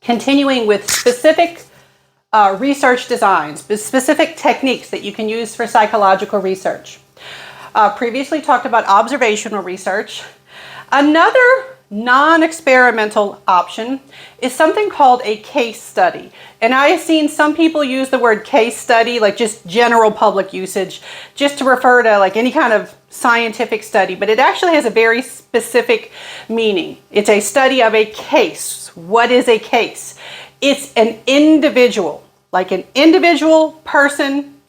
Continuing with specific research designs, specific techniques that you can use for psychological research. Previously talked about observational research. Another non-experimental option is something called a case study. And I have seen some people use the word case study, like just general public usage, just to refer to like any kind of scientific study, but it actually has a very specific meaning. It's a study of a case. What is a case? It's an individual, like an individual person,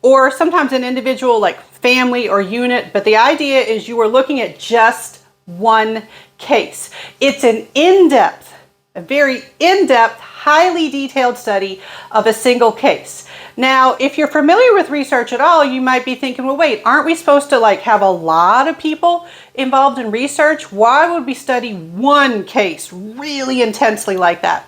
or sometimes an individual like family or unit, but the idea is you are looking at just one case. It's an in-depth, a very in-depth, highly detailed study of a single case. Now, if you're familiar with research at all, you might be thinking, well, wait, aren't we supposed to like have a lot of people involved in research? Why would we study one case really intensely like that?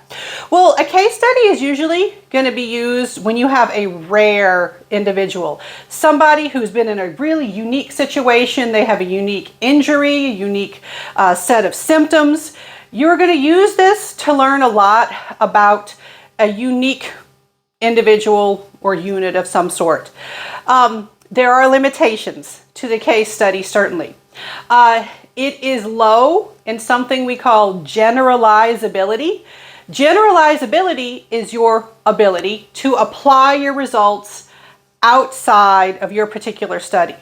Well, a case study is usually going to be used when you have a rare individual, somebody who's been in a really unique situation. They have a unique injury, a unique set of symptoms. You're going to use this to learn a lot about a unique individual or unit of some sort. There are limitations to the case study, certainly. It is low in something we call generalizability. Generalizability is your ability to apply your results outside of your particular study.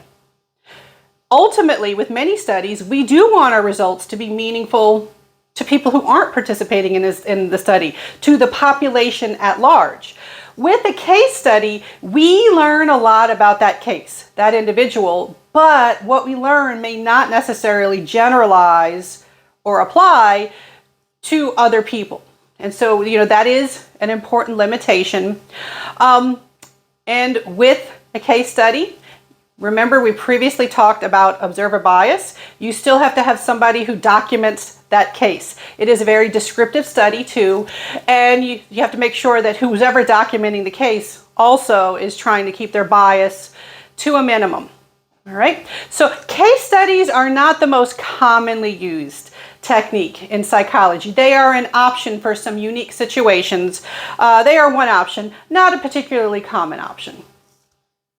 Ultimately, with many studies, we do want our results to be meaningful to people who aren't participating in the study, to the population at large. With a case study, we learn a lot about that case, that individual, but what we learn may not necessarily generalize or apply to other people. And so, that is an important limitation. And with a case study, remember we previously talked about observer bias. You still have to have somebody who documents that case. It is a very descriptive study too, and you have to make sure that who's ever documenting the case also is trying to keep their bias to a minimum. All right, so case studies are not the most commonly used technique in psychology. They are an option for some unique situations. They are one option, not a particularly common option.